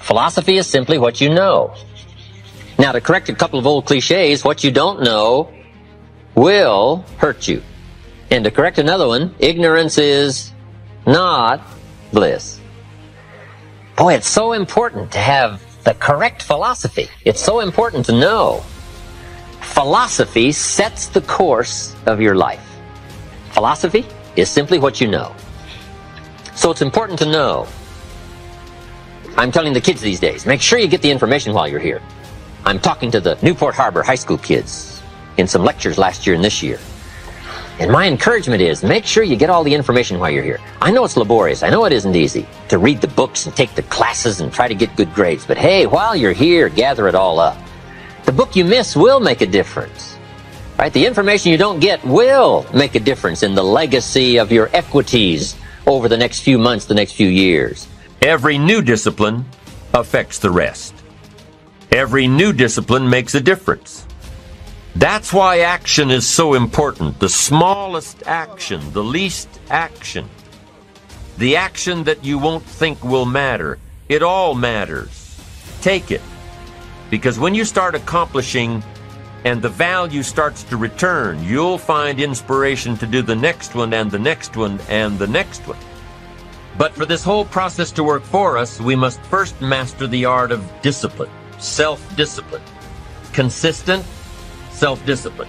Philosophy is simply what you know. Now, to correct a couple of old cliches, what you don't know will hurt you. And to correct another one, ignorance is not bliss. Boy, it's so important to have the correct philosophy. It's so important to know. Philosophy sets the course of your life. Philosophy is simply what you know. So it's important to know. I'm telling the kids these days, make sure you get the information while you're here. I'm talking to the Newport Harbor high school kids in some lectures last year and this year. And my encouragement is, make sure you get all the information while you're here. I know it's laborious. I know it isn't easy to read the books and take the classes and try to get good grades. But hey, while you're here, gather it all up. The book you miss will make a difference. Right? The information you don't get will make a difference in the legacy of your equities over the next few months, the next few years. Every new discipline affects the rest. Every new discipline makes a difference. That's why action is so important. The smallest action, the least action. The action that you won't think will matter. It all matters. Take it. Because when you start accomplishing and the value starts to return, you'll find inspiration to do the next one and the next one and the next one. But for this whole process to work for us, we must first master the art of discipline, self-discipline, consistent self-discipline.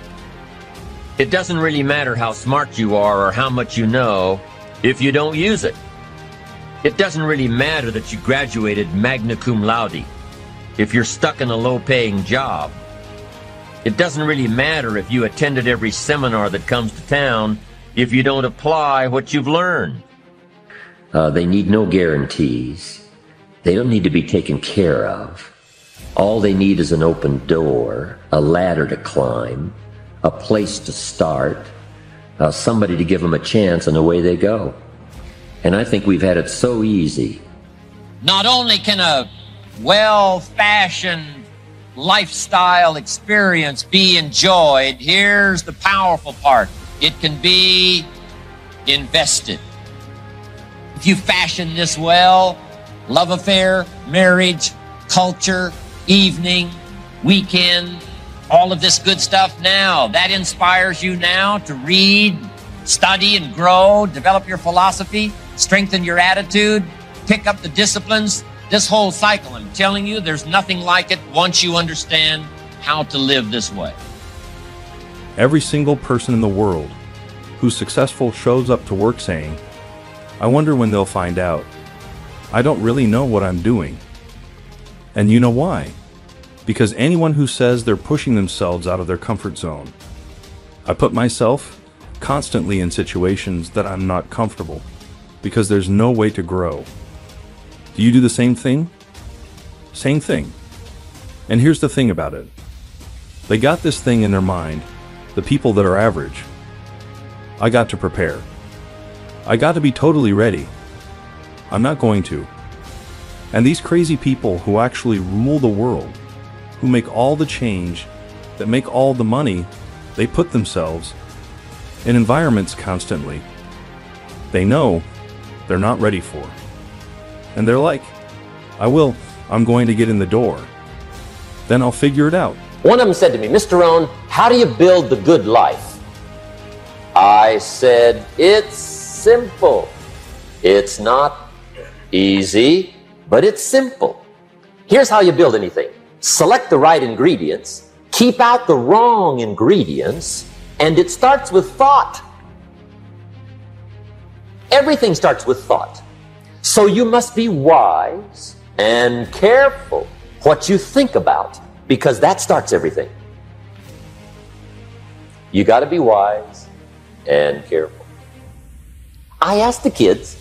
It doesn't really matter how smart you are or how much you know if you don't use it. It doesn't really matter that you graduated magna cum laude if you're stuck in a low-paying job. It doesn't really matter if you attended every seminar that comes to town if you don't apply what you've learned. They need no guarantees. They don't need to be taken care of. All they need is an open door, a ladder to climb, a place to start, somebody to give them a chance, and away they go. And I think we've had it so easy. Not only can a well-fashioned lifestyle experience be enjoyed, here's the powerful part. It can be invested. If you fashion this well, love affair, marriage, culture, evening, weekend, all of this good stuff now, that inspires you now to read, study and grow, develop your philosophy, strengthen your attitude, pick up the disciplines. This whole cycle, I'm telling you, there's nothing like it once you understand how to live this way. Every single person in the world who's successful shows up to work saying, I wonder when they'll find out. I don't really know what I'm doing. And you know why? Because anyone who says they're pushing themselves out of their comfort zone. I put myself constantly in situations that I'm not comfortable because there's no way to grow. Do you do the same thing? Same thing. And here's the thing about it. They got this thing in their mind, the people that are average. I got to prepare. I got to be totally ready. I'm not going to. And these crazy people who actually rule the world, who make all the change, that make all the money, they put themselves in environments constantly they know they're not ready for. And they're like, I'm going to get in the door. Then I'll figure it out. One of them said to me, Mr. Rohn, how do you build the good life? I said, it's simple. It's not easy, but it's simple. Here's how you build anything. Select the right ingredients, keep out the wrong ingredients, and it starts with thought. Everything starts with thought. So you must be wise and careful what you think about, because that starts everything. You got to be wise and careful. I asked the kids,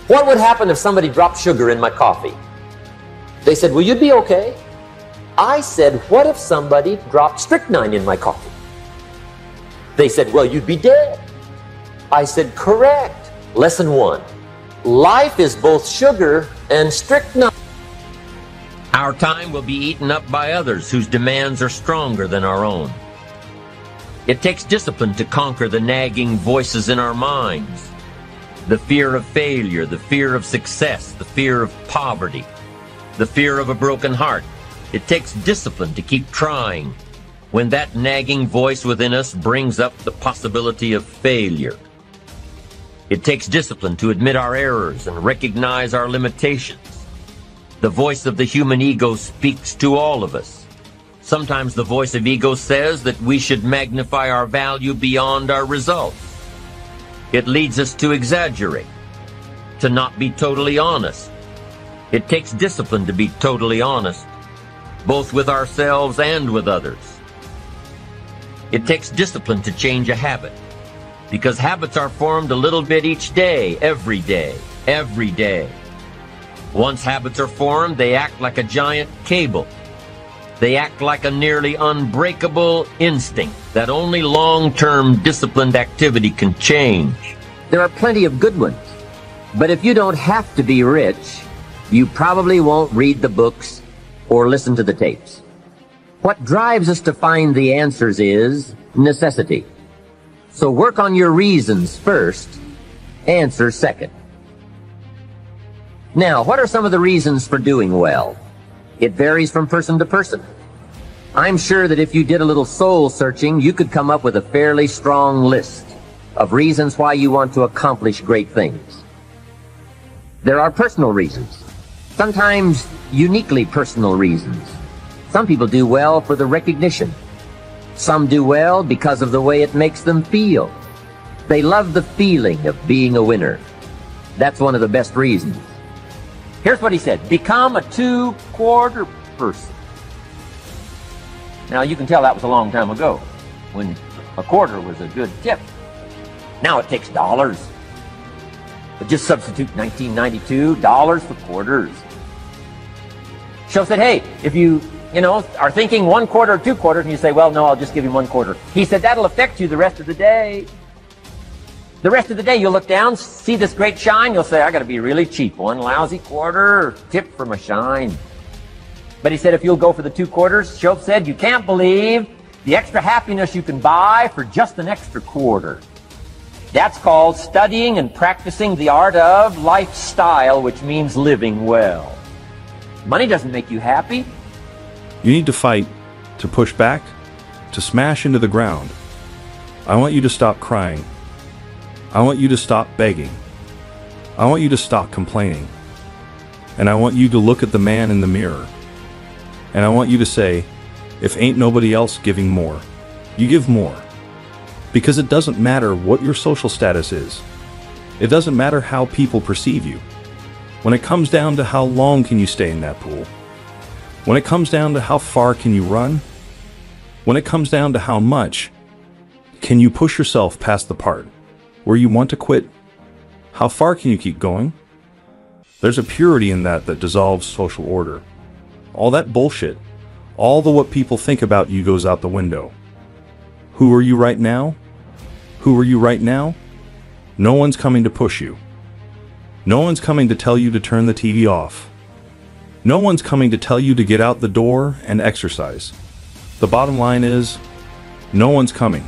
what would happen if somebody dropped sugar in my coffee? They said, well, you'd be okay. I said, what if somebody dropped strychnine in my coffee? They said, well, you'd be dead. I said, correct. Lesson 1. Life is both sugar and strychnine. Our time will be eaten up by others whose demands are stronger than our own. It takes discipline to conquer the nagging voices in our minds. The fear of failure, the fear of success, the fear of poverty, the fear of a broken heart. It takes discipline to keep trying when that nagging voice within us brings up the possibility of failure. It takes discipline to admit our errors and recognize our limitations. The voice of the human ego speaks to all of us. Sometimes the voice of ego says that we should magnify our value beyond our results. It leads us to exaggerate, to not be totally honest. It takes discipline to be totally honest, both with ourselves and with others. It takes discipline to change a habit, because habits are formed a little bit each day, every day, every day. Once habits are formed, they act like a giant cable. They act like a nearly unbreakable instinct that only long-term disciplined activity can change. There are plenty of good ones, but if you don't have to be rich, you probably won't read the books or listen to the tapes. What drives us to find the answers is necessity. So work on your reasons first, answer second. Now, what are some of the reasons for doing well? It varies from person to person. I'm sure that if you did a little soul searching, you could come up with a fairly strong list of reasons why you want to accomplish great things. There are personal reasons, sometimes uniquely personal reasons. Some people do well for the recognition. Some do well because of the way it makes them feel. They love the feeling of being a winner. That's one of the best reasons. Here's what he said: become a two-quarter person. Now, you can tell that was a long time ago, when a quarter was a good tip. Now it takes dollars. But just substitute 1992 dollars for quarters. Show said, hey, if you are thinking 1 quarter or 2 quarters, and you say, well, no, I'll just give him 1 quarter. He said, that'll affect you the rest of the day. The rest of the day, you'll look down, see this great shine, you'll say, I got to be really cheap. 1 lousy quarter, tip for my shine. But he said, if you'll go for the 2 quarters, Shope said, you can't believe the extra happiness you can buy for just an extra quarter. That's called studying and practicing the art of lifestyle, which means living well. Money doesn't make you happy. You need to fight, to push back, to smash into the ground. I want you to stop crying. I want you to stop begging. I want you to stop complaining. And I want you to look at the man in the mirror. And I want you to say, if ain't nobody else giving more, you give more. Because it doesn't matter what your social status is. It doesn't matter how people perceive you. When it comes down to how long can you stay in that pool, when it comes down to how far can you run, when it comes down to how much can you push yourself past the part where you want to quit, how far can you keep going? There's a purity in that dissolves social order. All that bullshit, all the what people think about you goes out the window. Who are you right now? Who are you right now? No one's coming to push you. No one's coming to tell you to turn the TV off. No one's coming to tell you to get out the door and exercise. The bottom line is, no one's coming.